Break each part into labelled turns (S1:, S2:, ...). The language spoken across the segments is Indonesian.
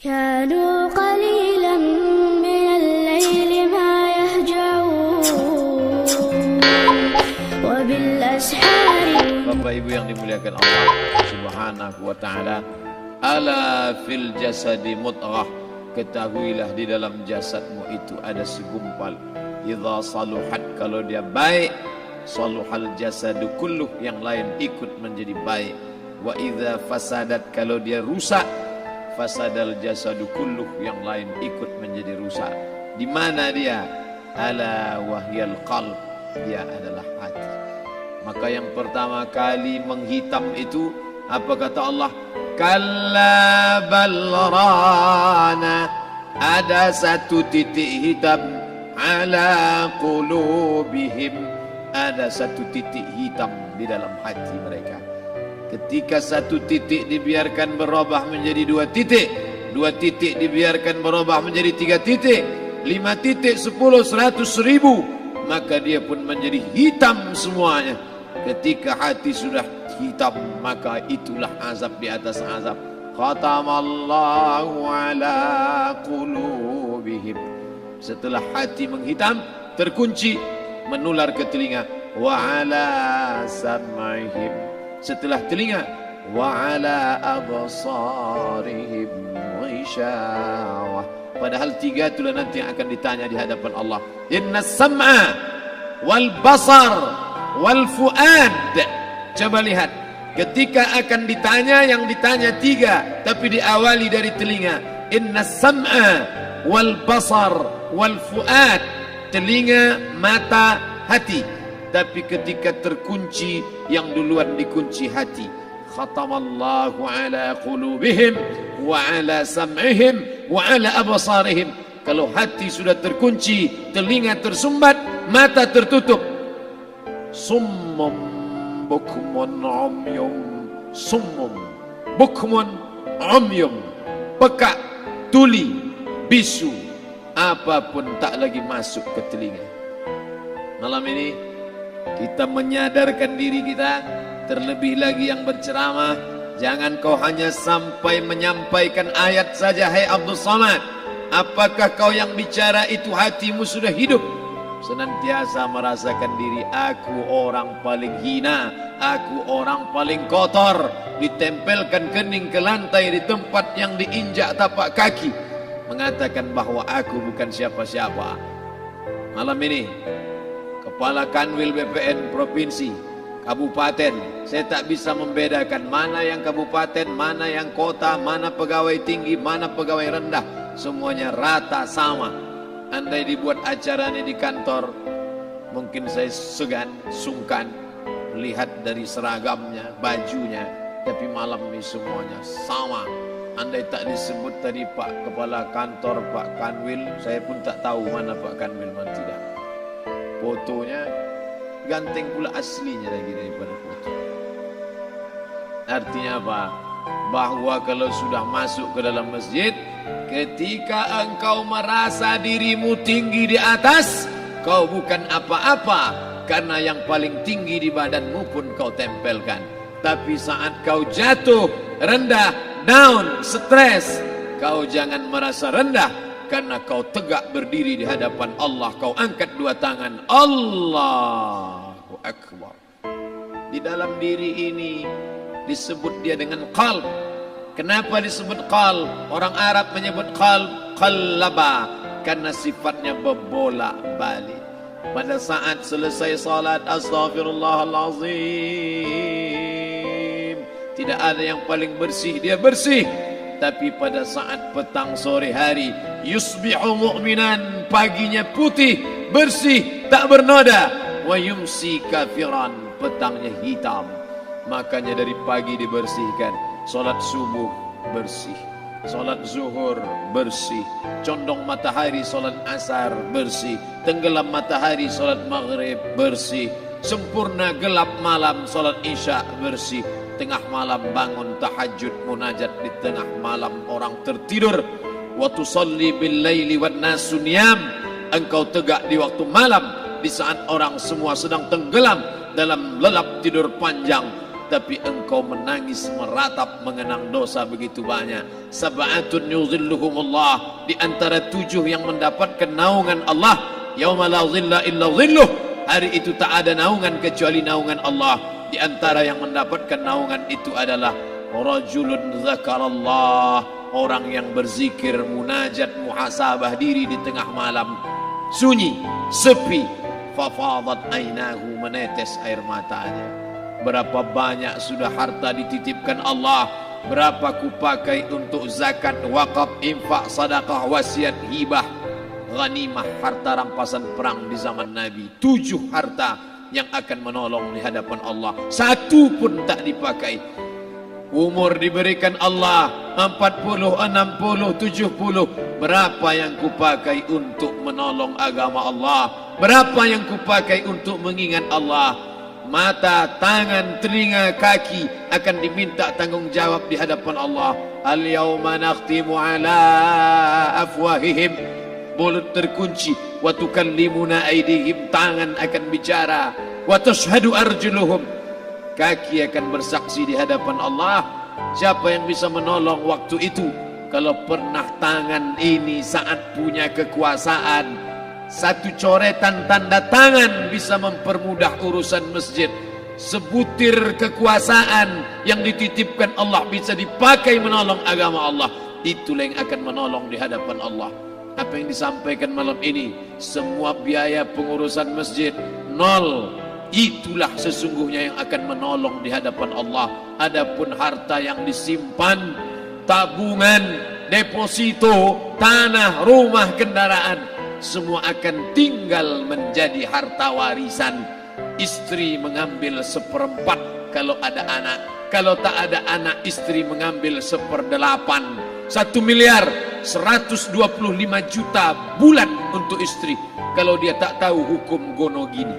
S1: كانوا قليلا من الليل ما يهجعون وبالأسحار.
S2: Bapak Ibu yang dimuliakan Allah Subhanahu wa taala, ala fil jasadi mudghah, ketahuilah di dalam jasadmu itu ada segumpal. Idza saluhat, kalau dia baik, saluhal jasadu kulluh, yang lain ikut menjadi baik. Wa idza fasadat, kalau dia rusak, fasadal jasadu kulluh, yang lain ikut menjadi rusak. Di mana dia? Ala wahyal qalb, dia adalah hati. Maka yang pertama kali menghitam itu apa kata Allah? Kalla balrana, ada satu titik hitam. Ala qulubihim, ada satu titik hitam di dalam hati mereka. Ketika satu titik dibiarkan berubah menjadi dua titik, dua titik dibiarkan berubah menjadi tiga titik, 5 titik, 10, 100, 1000, maka dia pun menjadi hitam semuanya. Ketika hati sudah hitam, maka itulah azab di atas azab. Khatamallahu ala qulubihim. Setelah hati menghitam, terkunci, menular ke telinga. Wa ala sam'ihim. Setelah telinga, wa ala absarihim ghishawah. Padahal 3 itulah nanti yang akan ditanya di hadapan Allah. Inna sam'a wal basar wal fuad. Coba lihat, ketika akan ditanya, yang ditanya 3, tapi diawali dari telinga. Inna sam'a wal basar wal fuad, telinga, mata, hati. Tapi ketika terkunci, yang duluan dikunci hati. Khatamallahu ala qulubihim wa ala sam'ihim wa ala absarihim. Kalau hati sudah terkunci, telinga tersumbat, mata tertutup. Summum bukmun umyum, summum bukmun umyum, peka, tuli, bisu, apapun tak lagi masuk ke telinga. Malam ini kita menyadarkan diri kita, terlebih lagi yang berceramah, jangan kau hanya sampai menyampaikan ayat saja. Hai Abdul Samad, apakah kau yang bicara itu hatimu sudah hidup? Senantiasa merasakan diri, aku orang paling hina, aku orang paling kotor, ditempelkan kening ke lantai di tempat yang diinjak tapak kaki, mengatakan bahwa aku bukan siapa-siapa. Malam ini Kepala Kanwil BPN Provinsi, Kabupaten, saya tak bisa membedakan mana yang kabupaten, mana yang kota, mana pegawai tinggi, mana pegawai rendah, semuanya rata sama. Andai dibuat acara ini di kantor, mungkin saya segan, sungkan melihat dari seragamnya, bajunya, tapi malam ini semuanya sama. Andai tak disebut tadi Pak Kepala Kantor, Pak Kanwil, saya pun tak tahu mana Pak Kanwil, mana tidak. Fotonya ganteng pula aslinya lagi daripada foto. Artinya apa? Bahwa kalau sudah masuk ke dalam masjid, ketika engkau merasa dirimu tinggi di atas, kau bukan apa-apa, karena yang paling tinggi di badanmu pun kau tempelkan. Tapi saat kau jatuh, rendah, down, stres, kau jangan merasa rendah, karena kau tegak berdiri di hadapan Allah. Kau angkat 2 tangan, Allahu Akbar. Di dalam diri ini disebut dia dengan qalb. Kenapa disebut qalb? Orang Arab menyebut qalb qallaba, karena sifatnya berbolak-balik. Pada saat selesai salat, astaghfirullahalazim, tidak ada yang paling bersih, dia bersih. Tapi pada saat petang sore hari, yusbihu mu'minan, paginya putih, bersih, tak bernoda. Wa yumsi kafiran, petangnya hitam. Makanya dari pagi dibersihkan. Salat subuh bersih, salat zuhur bersih, condong matahari salat asar bersih, tenggelam matahari salat maghrib bersih, sempurna gelap malam salat isya bersih, tengah malam bangun tahajud munajat, di tengah malam orang tertidur. Wa tusalli bil laili wan nasu niyam, engkau tegak di waktu malam di saat orang semua sedang tenggelam dalam lelap tidur panjang. tapi engkau menangis meratap mengenang dosa begitu banyak. Sab'atun yuzilluhumullah, di antara 7 yang mendapatkan naungan Allah. Yauma la zilla illa zilluh, hari itu tak ada naungan kecuali naungan Allah. Di antara yang mendapatkan naungan itu adalah rajulun zakarallah, orang yang berzikir, munajat, muhasabah diri di tengah malam, sunyi, sepi, fafadat ainahu, menetes air matanya. Berapa banyak sudah harta dititipkan Allah, berapa kupakai untuk zakat, wakaf, infak, sedekah, wasiat, hibah, ghanimah, harta rampasan perang di zaman Nabi. 7 harta yang akan menolong di hadapan Allah, 1 pun tak dipakai. Umur diberikan Allah 40, 60, 70. Berapa yang kupakai untuk menolong agama Allah? Berapa yang kupakai untuk mengingat Allah? Mata, tangan, telinga, kaki akan diminta tanggung jawab di hadapan Allah. Al-yawma nakhtimu ala afwahihim, mulut terkunci, wa tukallimuna aydihim, tangan akan bicara, wa tashhadu arjuluhum, kaki akan bersaksi di hadapan Allah. Siapa yang bisa menolong waktu itu? Kalau pernah tangan ini saat punya kekuasaan, 1 coretan tanda tangan bisa mempermudah urusan masjid. Sebutir kekuasaan yang dititipkan Allah bisa dipakai menolong agama Allah. Itulah yang akan menolong di hadapan Allah. Apa yang disampaikan malam ini, semua biaya pengurusan masjid 0. Itulah sesungguhnya yang akan menolong di hadapan Allah. Adapun harta yang disimpan, tabungan, deposito, tanah, rumah, kendaraan, semua akan tinggal menjadi harta warisan. Istri mengambil 1/4 kalau ada anak. Kalau tak ada anak, istri mengambil 1/8. 1 miliar 125 juta bulan untuk istri. Kalau dia tak tahu hukum gono gini.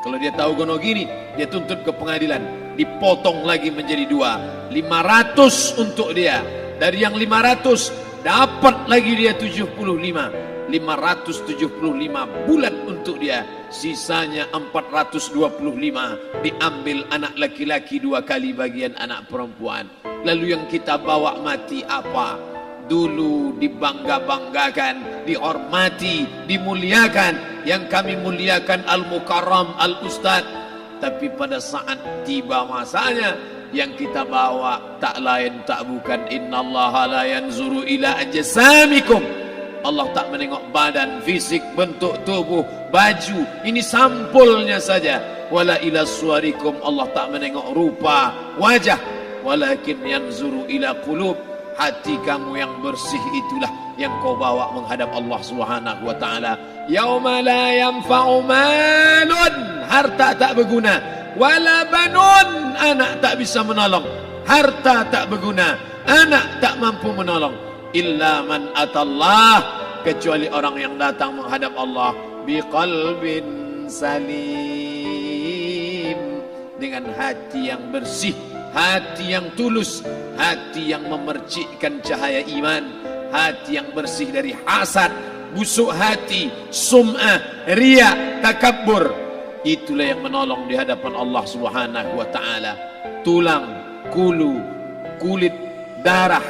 S2: Kalau dia tahu gono gini, dia tuntut ke pengadilan, dipotong lagi menjadi 2. 500 untuk dia. Dari yang 500 dapat lagi dia 75. 575 bulan untuk dia. Sisanya 425 diambil anak laki-laki 2 kali bagian anak perempuan. Lalu yang kita bawa mati apa? Dulu dibangga-banggakan, dihormati, dimuliakan. Yang kami muliakan Al-Mukarram, Al-Ustadz. Tapi pada saat tiba masanya, yang kita bawa tak lain tak bukan innallaha la yanzuru ila ajsamikum. Allah tak menengok badan, fisik, bentuk tubuh, baju. Ini sampulnya saja. Wala ila suwarikum, Allah tak menengok rupa, wajah. Walakin yanzuru ila qulub, hati kamu yang bersih itulah yang kau bawa menghadap Allah Subhanahu wa taala. Yauma la yanfa'u malun, harta tak berguna, wala banun, anak tak bisa menolong. Harta tak berguna, anak tak mampu menolong. Illa man atallah, kecuali orang yang datang menghadap Allah biqalbin salim, dengan hati yang bersih, hati yang tulus, hati yang memercikkan cahaya iman, hati yang bersih dari hasad, busuk hati, sum'ah, riya, takabbur. Itulah yang menolong di hadapan Allah Subhanahu wa taala. Tulang, kulu, kulit, darah,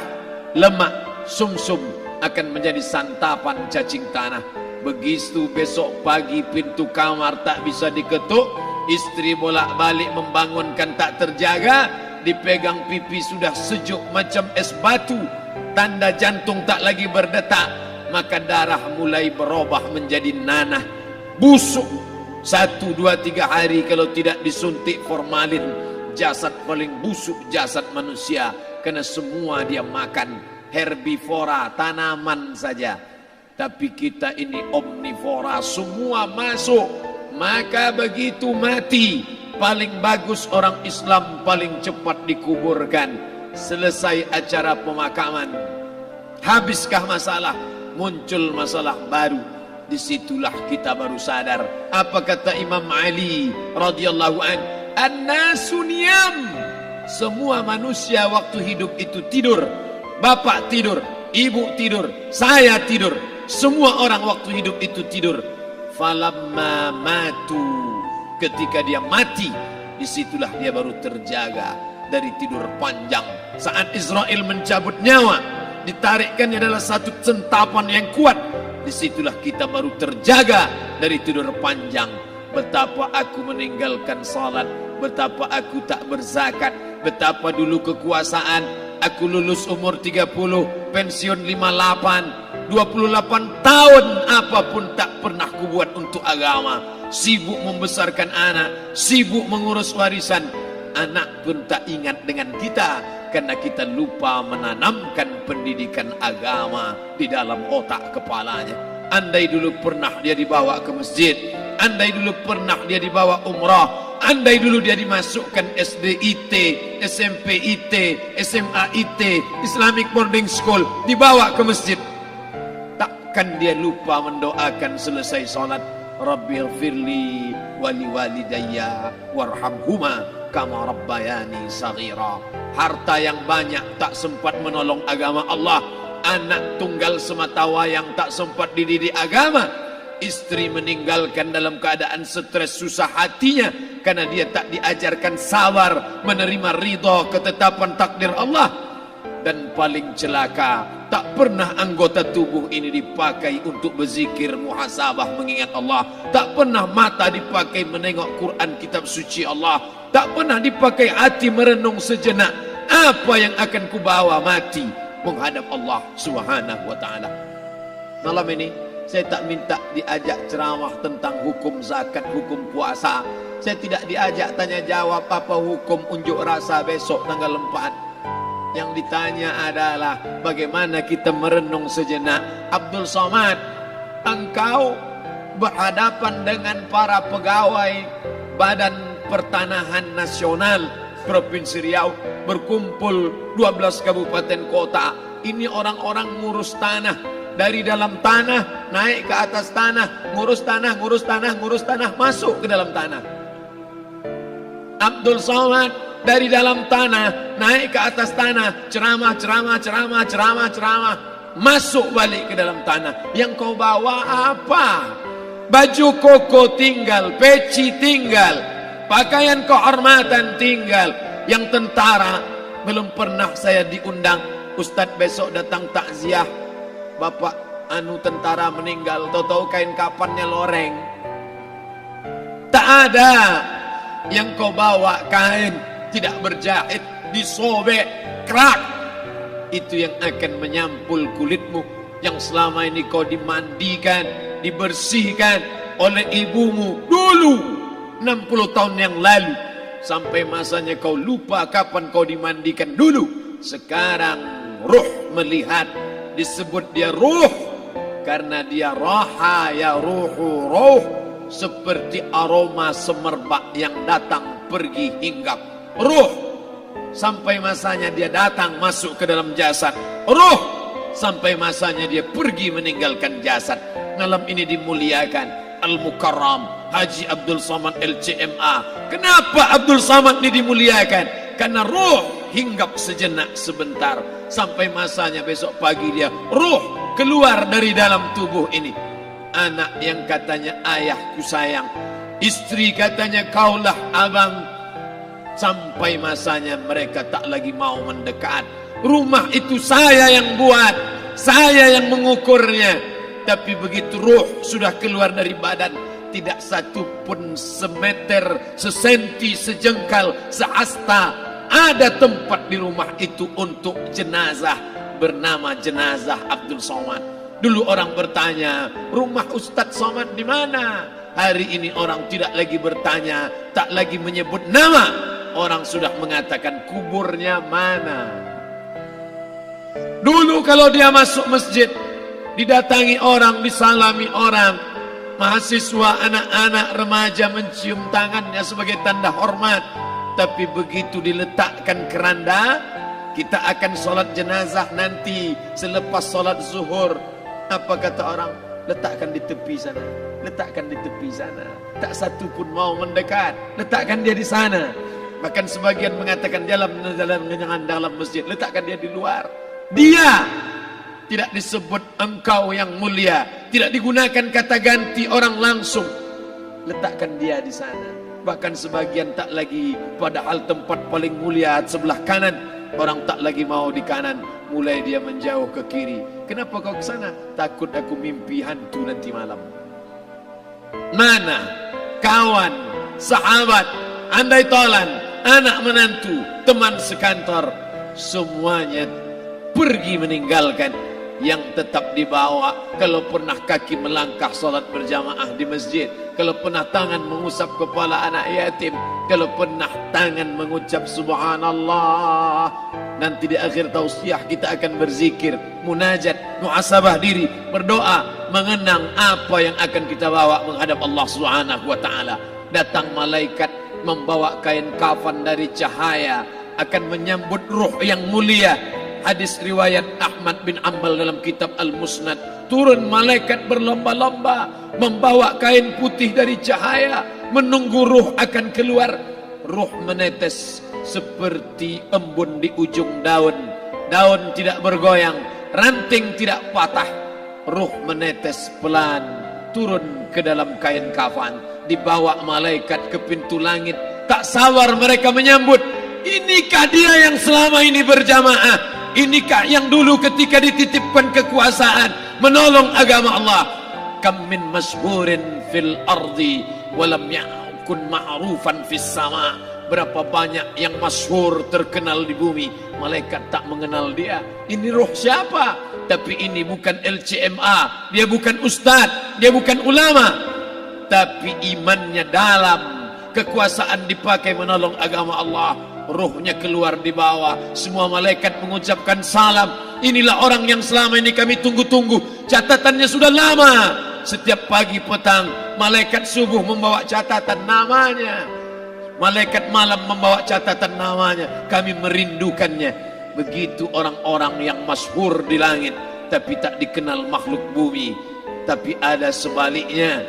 S2: lemak, sumsum akan menjadi santapan cacing tanah. Begitu besok pagi pintu kamar tak bisa diketuk, istri bolak-balik membangunkan tak terjaga, dipegang pipi sudah sejuk macam es batu, tanda jantung tak lagi berdetak, maka darah mulai berubah menjadi nanah, busuk. 1, 2, 3 hari kalau tidak disuntik formalin, jasad paling busuk jasad manusia, karena semua dia makan herbivora, tanaman saja. Tapi kita ini omnivora, semua masuk. Maka begitu mati, paling bagus orang Islam paling cepat dikuburkan. Selesai acara pemakaman, habiskah masalah? Muncul masalah baru. Disitulah kita baru sadar. Apa kata Imam Ali radhiyallahu an? An-nasu niyam. Semua manusia waktu hidup itu tidur. Bapak tidur, ibu tidur, saya tidur. Semua orang waktu hidup itu tidur. Falamma matu, ketika dia mati, disitulah dia baru terjaga dari tidur panjang. Saat Israel mencabut nyawa, ditarikkannya adalah satu centapan yang kuat, disitulah kita baru terjaga dari tidur panjang. Betapa aku meninggalkan salat, betapa aku tak berzakat, betapa dulu kekuasaan, aku lulus umur 30, pensiun 58, 28 tahun apapun tak pernah kubuat untuk agama. Sibuk membesarkan anak, sibuk mengurus warisan, anak pun tak ingat dengan kita karena kita lupa menanamkan pendidikan agama di dalam otak kepalanya. Andai dulu pernah dia dibawa ke masjid, andai dulu pernah dia dibawa umrah, andai dulu dia dimasukkan SD IT, SMP IT, SMA IT, Islamic Boarding School, dibawa ke masjid, takkan dia lupa mendoakan selesai sholat, Rabbighfirli wali walidayya warhamhuma kama rabbayani saghira. Harta yang banyak tak sempat menolong agama Allah, anak tunggal semata wayang tak sempat dididik agama, istri meninggalkan dalam keadaan stres susah hatinya karena dia tak diajarkan sabar menerima ridha ketetapan takdir Allah. Dan paling celaka, tak pernah anggota tubuh ini dipakai untuk berzikir, muhasabah, mengingat Allah. Tak pernah mata dipakai menengok Quran, kitab suci Allah. Tak pernah dipakai hati merenung sejenak, apa yang akan kubawa mati menghadap Allah Subhanahu wa ta'ala. Malam ini saya tak minta diajak ceramah tentang hukum zakat, hukum puasa. Saya tidak diajak tanya jawab apa hukum unjuk rasa besok tanggal 4. Yang ditanya adalah bagaimana kita merenung sejenak. Abdul Somad, engkau berhadapan dengan para pegawai Badan Pertanahan Nasional Provinsi Riau, berkumpul 12 kabupaten kota. Ini orang-orang ngurus tanah, dari dalam tanah naik ke atas tanah, ngurus tanah, ngurus tanah, ngurus tanah, masuk ke dalam tanah. Abdul Somad dari dalam tanah naik ke atas tanah, ceramah, ceramah, ceramah, ceramah, ceramah, masuk balik ke dalam tanah. Yang kau bawa apa? Baju koko tinggal, peci tinggal, pakaian kehormatan tinggal. Yang tentara belum pernah saya diundang. Ustadz besok datang takziah, bapak tentara meninggal, tahu-tahu kain kafannya loreng. Tak ada. Yang kau bawa kain tidak berjahit, disobek, kerak. Itu yang akan menyampul kulitmu yang selama ini kau dimandikan, dibersihkan oleh ibumu dulu 60 tahun yang lalu. Sampai masanya kau lupa kapan kau dimandikan dulu. Sekarang ruh melihat, disebut dia ruh karena dia raha ya ruhu ruh, seperti aroma semerbak yang datang pergi hinggap. Ruh sampai masanya dia datang masuk ke dalam jasad, ruh sampai masanya dia pergi meninggalkan jasad. Malam ini dimuliakan Al-Mukarram Haji Abdul Somad LCMA. Kenapa Abdul Somad ini dimuliakan? Karena ruh hinggap sejenak sebentar, sampai masanya besok pagi dia ruh keluar dari dalam tubuh ini. Anak yang katanya ayahku sayang, istri katanya kaulah abang, sampai masanya mereka tak lagi mau mendekat. Rumah itu saya yang buat, saya yang mengukurnya. Tapi begitu ruh sudah keluar dari badan, tidak satu pun semeter, sesenti, sejengkal, seasta ada tempat di rumah itu untuk jenazah bernama jenazah Abdul Somad. Dulu orang bertanya, rumah Ustadz Somad di mana? Hari ini orang tidak lagi bertanya, tak lagi menyebut nama. Orang sudah mengatakan kuburnya mana. Dulu kalau dia masuk masjid, didatangi orang, disalami orang, mahasiswa, anak-anak, remaja mencium tangannya sebagai tanda hormat. Tapi begitu diletakkan keranda, kita akan sholat jenazah nanti selepas sholat zuhur. Apa kata orang? Letakkan di tepi sana, letakkan di tepi sana. Tak satu pun mau mendekat, letakkan dia di sana. Bahkan sebagian mengatakan jangan dalam masjid, letakkan dia di luar. Dia tidak disebut engkau yang mulia, tidak digunakan kata ganti orang langsung. Letakkan dia di sana. Bahkan sebagian tak lagi, padahal tempat paling mulia sebelah kanan, orang tak lagi mau di kanan, mulai dia menjauh ke kiri. Kenapa kau ke sana? Takut aku mimpi hantu nanti malam. Mana kawan, sahabat, andai tolan, anak menantu, teman sekantor, semuanya pergi meninggalkan. Yang tetap dibawa, kalau pernah kaki melangkah salat berjamaah di masjid, kalau pernah tangan mengusap kepala anak yatim, kalau pernah tangan mengucap subhanallah. Nanti di akhir tausiah kita akan berzikir, munajat, muhasabah diri, berdoa, mengenang apa yang akan kita bawa menghadap Allah Subhanahu wa taala. Datang malaikat membawa kain kafan dari cahaya, akan menyambut ruh yang mulia. Hadis riwayat Ahmad bin Ambal dalam kitab Al-Musnad, turun malaikat berlomba-lomba membawa kain putih dari cahaya, menunggu ruh akan keluar. Ruh menetes seperti embun di ujung daun, daun tidak bergoyang, ranting tidak patah. Ruh menetes pelan turun ke dalam kain kafan, dibawa malaikat ke pintu langit. Tak sabar mereka menyambut. Inikah dia yang selama ini berjamaah? Inikah yang dulu ketika dititipkan kekuasaan menolong agama Allah? Kam min masyhurin fil ardi walam yakun ma'rufan fis sama. Berapa banyak yang masyhur terkenal di bumi, malaikat tak mengenal dia. Ini ruh siapa? Tapi ini bukan LCMA, dia bukan ustaz, dia bukan ulama, tapi imannya dalam. Kekuasaan dipakai menolong agama Allah, ruhnya keluar di bawah. Semua malaikat mengucapkan salam. Inilah orang yang selama ini kami tunggu-tunggu. Catatannya sudah lama. Setiap pagi petang, malaikat subuh membawa catatan namanya, malaikat malam membawa catatan namanya. Kami merindukannya. Begitu orang-orang yang masyhur di langit, tapi tak dikenal makhluk bumi. Tapi ada sebaliknya,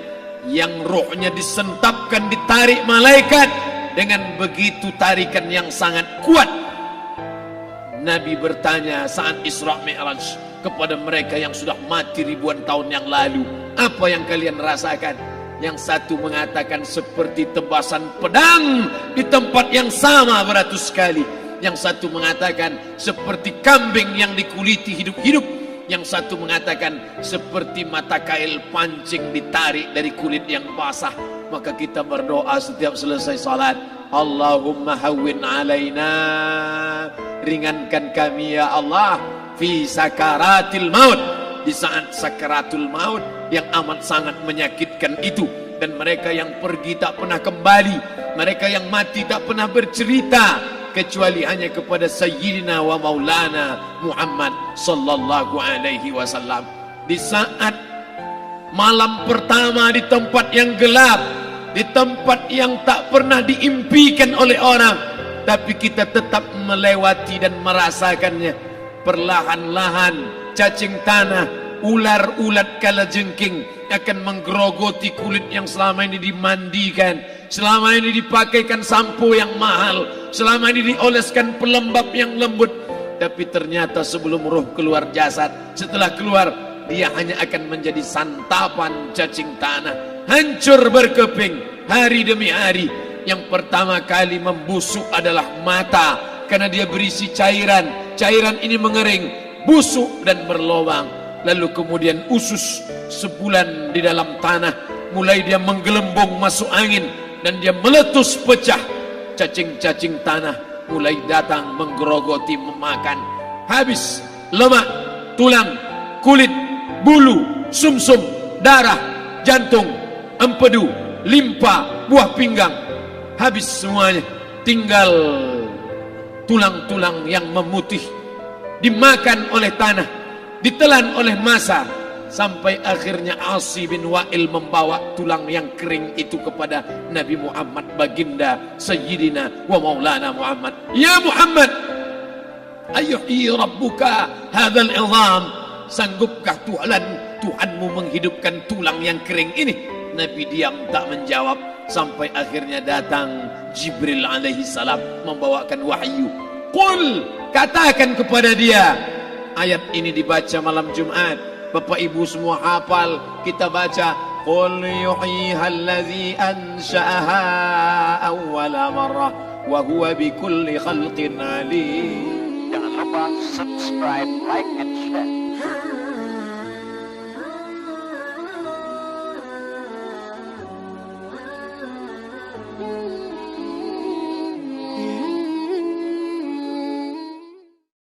S2: yang rohnya disentapkan, ditarik malaikat dengan begitu tarikan yang sangat kuat. Nabi bertanya saat Isra Mi'raj kepada mereka yang sudah mati ribuan tahun yang lalu, apa yang kalian rasakan? Yang satu mengatakan seperti tebasan pedang di tempat yang sama beratus kali. Yang satu mengatakan seperti kambing yang dikuliti hidup-hidup. Yang satu mengatakan seperti mata kail pancing ditarik dari kulit yang basah. Maka kita berdoa setiap selesai salat, Allahumma hawwin alaina, ringankan kami ya Allah, fi sakaratil maut, di saat sakaratul maut yang amat sangat menyakitkan itu. Dan mereka yang pergi tak pernah kembali, mereka yang mati tak pernah bercerita, kecuali hanya kepada Sayyidina wa Maulana Muhammad sallallahu alaihi wasallam. Di saat malam pertama di tempat yang gelap, di tempat yang tak pernah diimpikan oleh orang, tapi kita tetap melewati dan merasakannya. Perlahan-lahan cacing tanah, ular-ulat kalajengking akan menggerogoti kulit yang selama ini dimandikan, selama ini dipakaikan sampo yang mahal, selama ini dioleskan pelembab yang lembut. Tapi ternyata sebelum roh keluar jasad, setelah keluar, dia hanya akan menjadi santapan cacing tanah, hancur berkeping hari demi hari. Yang pertama kali membusuk adalah mata, karena dia berisi cairan. Cairan ini mengering, busuk dan berlubang. Lalu kemudian usus sebulan di dalam tanah, mulai dia menggelembung masuk angin dan dia meletus pecah. Cacing-cacing tanah mulai datang menggerogoti, memakan. Habis lemak, tulang, kulit, bulu, sumsum, darah, jantung, empedu, limpa, buah pinggang. Habis semuanya, tinggal tulang-tulang yang memutih, dimakan oleh tanah, ditelan oleh massa, sampai akhirnya Asi bin Wa'il membawa tulang yang kering itu kepada Nabi Muhammad, baginda Sayyidina wa Maulana Muhammad. Ya Muhammad, ayuhi rabbuka hadzal izam, sanggupkah Tuhanmu menghidupkan tulang yang kering ini? Nabi diam tak menjawab, sampai akhirnya datang Jibril alaihi salam membawakan wahyu. Qul, katakan kepada dia. Ayat ini dibaca malam Jumat, Bapak Ibu semua hafal, kita baca قل يحييها الذي أنشأها أول مرة وهو بكل خلق عليم.
S3: Jangan lupa subscribe, like, and